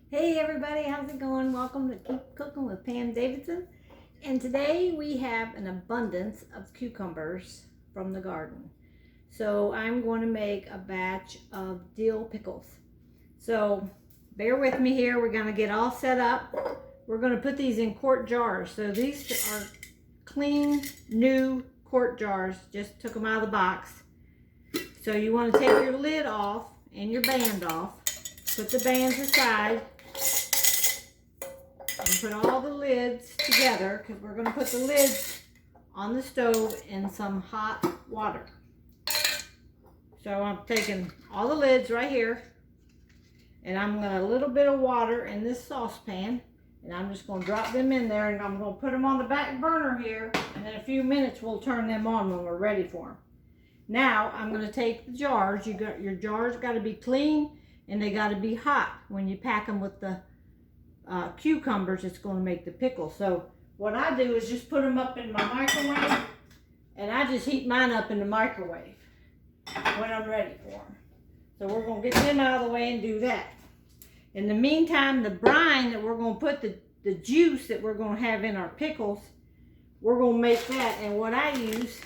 Hey everybody, how's it going? Welcome to Keep Cooking with Pam Davidson. And today we have an abundance of cucumbers from the garden. So I'm going to make a batch of dill pickles. So bear with me here. We're going to get all set up. We're going to put these in quart jars. So these are clean, new quart jars. Just took them out of the box. So you want to take your lid off and your band off. Put the bands aside. And put all the lids together because we're going to put the lids on the stove in some hot water. So I'm taking all the lids right here and I'm going to a little bit of water in this saucepan and I'm just going to drop them in there and I'm going to put them on the back burner here, and in a few minutes we'll turn them on when we're ready for them. Now I'm going to take the jars. Your jars got to be clean and they got to be hot when you pack them with the cucumbers. It's going to make the pickle. So what I do is just put them up in my microwave, and I just heat mine up in the microwave when I'm ready for them. So we're going to get them out of the way and do that. In the meantime, the brine that we're going to put the juice that we're going to have in our pickles, we're going to make that. And what I use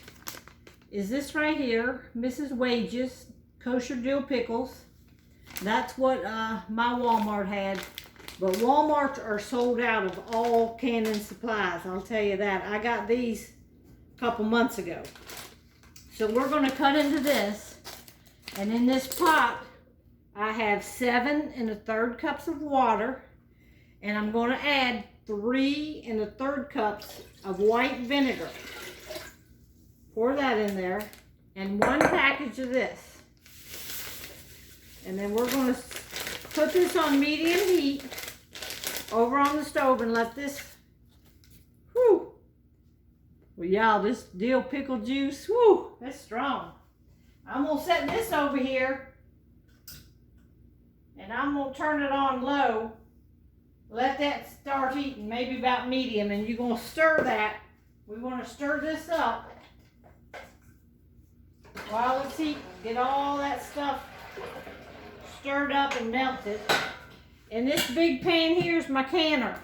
is this right here, Mrs. Wages kosher dill pickles. That's what my Walmart had. But Walmarts are sold out of all canning supplies, I'll tell you that. I got these a couple months ago. So we're going to cut into this. And in this pot, I have 7 1/3 cups of water. And I'm going to add 3 1/3 cups of white vinegar. Pour that in there. And 1 package of this. And then we're going to put this on medium heat over on the stove and let this, whew. Well, y'all, this dill pickle juice, whew, that's strong. I'm gonna set this over here and I'm gonna turn it on low. Let that start heating, maybe about medium, and you're gonna stir that. We wanna stir this up while it's heating. Get all that stuff stirred up and melted. And this big pan here is my canner.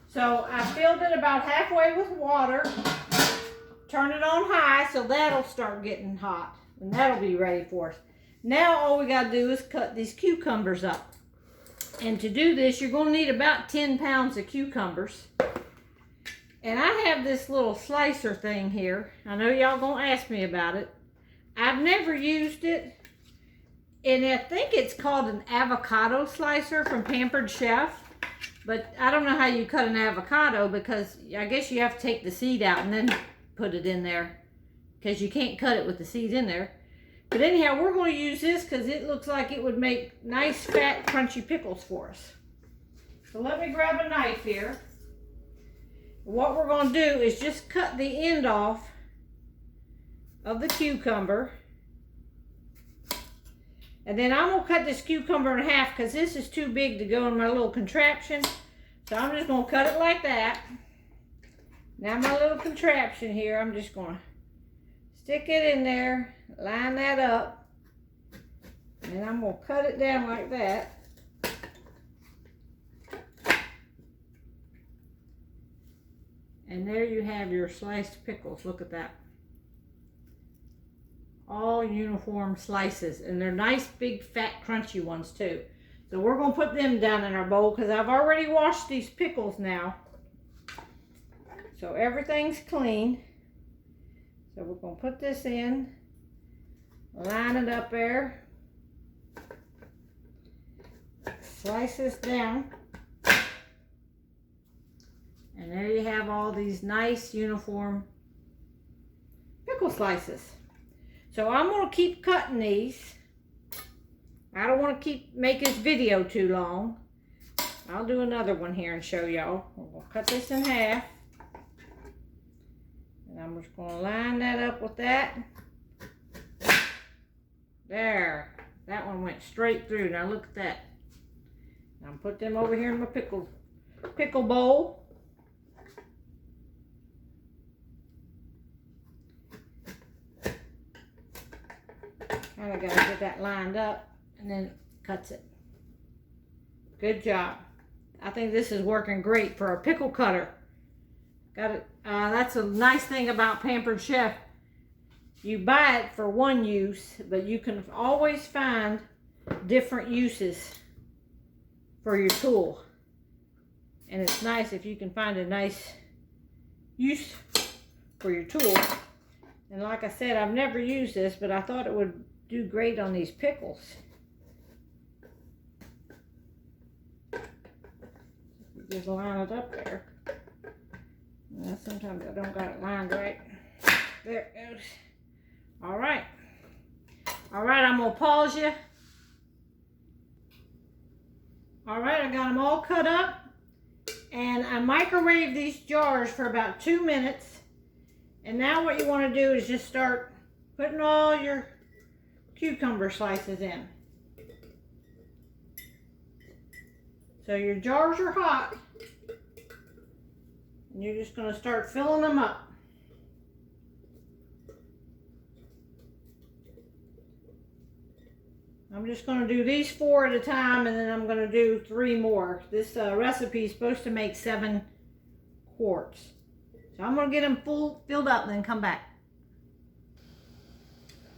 So I filled it about halfway with water. Turn it on high so that'll start getting hot. And that'll be ready for us. Now all we gotta do is cut these cucumbers up. And to do this, you're gonna need about 10 pounds of cucumbers. And I have this little slicer thing here. I know y'all gonna ask me about it. I've never used it. And I think it's called an avocado slicer from Pampered Chef. But I don't know how you cut an avocado, because I guess you have to take the seed out and then put it in there, because you can't cut it with the seed in there. But anyhow, we're going to use this because it looks like it would make nice, fat, crunchy pickles for us. So let me grab a knife here. What we're going to do is just cut the end off of the cucumber. And then I'm going to cut this cucumber in half because this is too big to go in my little contraption. So I'm just going to cut it like that. Now my little contraption here, I'm just going to stick it in there, line that up. And I'm going to cut it down like that. And there you have your sliced pickles. Look at that. All uniform slices, and they're nice big fat crunchy ones too. So we're going to put them down in our bowl because I've already washed these pickles now, so everything's clean. So we're going to put this in, line it up there, slice this down, and there you have all these nice uniform pickle slices. So I'm going to keep cutting these. I don't want to keep make this video too long. I'll do another one here and show y'all. We're going to cut this in half. And I'm just going to line that up with that. There. That one went straight through. Now look at that. Now I'm put them over here in my pickle bowl. Kind of got to get that lined up, and then cuts it. Good job. I think this is working great for a pickle cutter. Got it. That's a nice thing about Pampered Chef. You buy it for one use, but you can always find different uses for your tool. And it's nice if you can find a nice use for your tool. And like I said, I've never used this, but I thought it would do great on these pickles. Just line it up there. Sometimes I don't got it lined right. There it goes. All right. All right, I'm gonna pause you. All right, I got them all cut up. And I microwaved these jars for about 2 minutes. And now what you want to do is just start putting all your cucumber slices in. So your jars are hot. And you're just going to start filling them up. I'm just going to do these 4 at a time, and then I'm going to do 3 more. This recipe is supposed to make 7 quarts. So I'm going to get them filled up and then come back.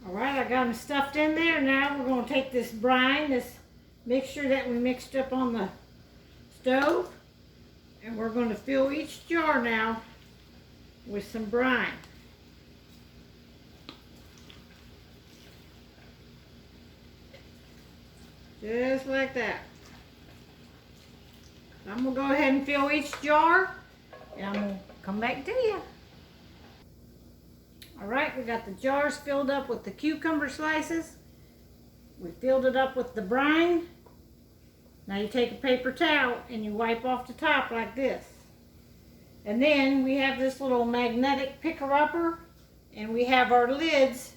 All right, I got them stuffed in there. Now we're going to take this brine, this mixture that we mixed up on the stove, and we're going to fill each jar now with some brine. Just like that. I'm going to go ahead and fill each jar, and I'm going to come back to you. All right, we got the jars filled up with the cucumber slices. We filled it up with the brine. Now you take a paper towel and you wipe off the top like this. And then we have this little magnetic picker-upper, and we have our lids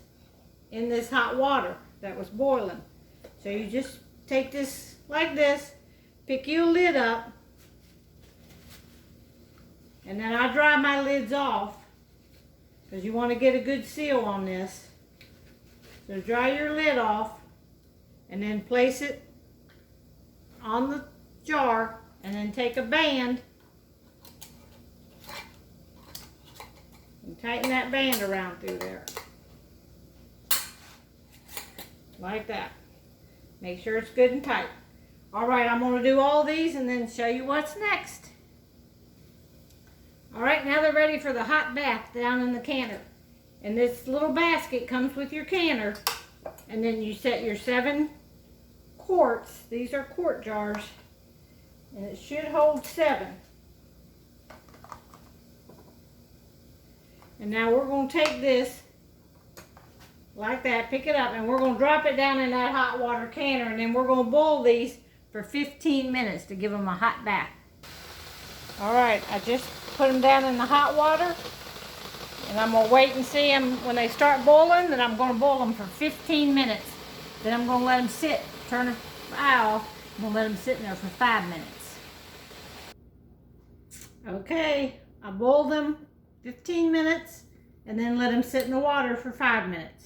in this hot water that was boiling. So you just take this like this, pick your lid up, and then I dry my lids off because you want to get a good seal on this. So dry your lid off and then place it on the jar, and then take a band and tighten that band around through there. Like that. Make sure it's good and tight. All right, I'm going to do all these and then show you what's next. All right, now they're ready for the hot bath down in the canner. And this little basket comes with your canner. And then you set your 7 quarts. These are quart jars. And it should hold 7. And now we're going to take this like that, pick it up, and we're going to drop it down in that hot water canner, and then we're going to boil these for 15 minutes to give them a hot bath. All right, I just put them down in the hot water, and I'm going to wait and see them when they start boiling, and I'm going to boil them for 15 minutes. Then I'm going to let them sit, turn the fire off, I'm going to let them sit in there for 5 minutes. Okay, I boiled them 15 minutes, and then let them sit in the water for 5 minutes.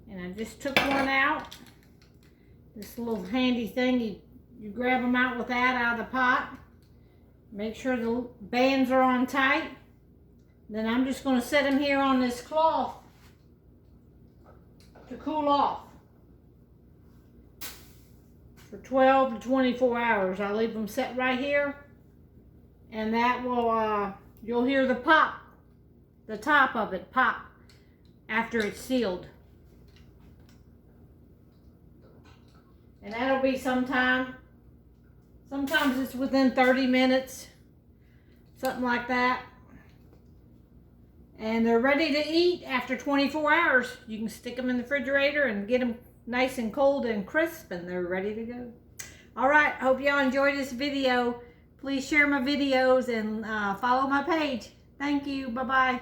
And I just took one out. This little handy thing, you grab them out with that out of the pot. Make sure the bands are on tight. Then I'm just going to set them here on this cloth to cool off for 12 to 24 hours. I'll leave them set right here, and that will, you'll hear the pop, the top of it pop after it's sealed. And that'll be sometimes it's within 30 minutes, something like that. And they're ready to eat after 24 hours. You can stick them in the refrigerator and get them nice and cold and crisp, and they're ready to go. All right, hope y'all enjoyed this video. Please share my videos and follow my page. Thank you. Bye-bye.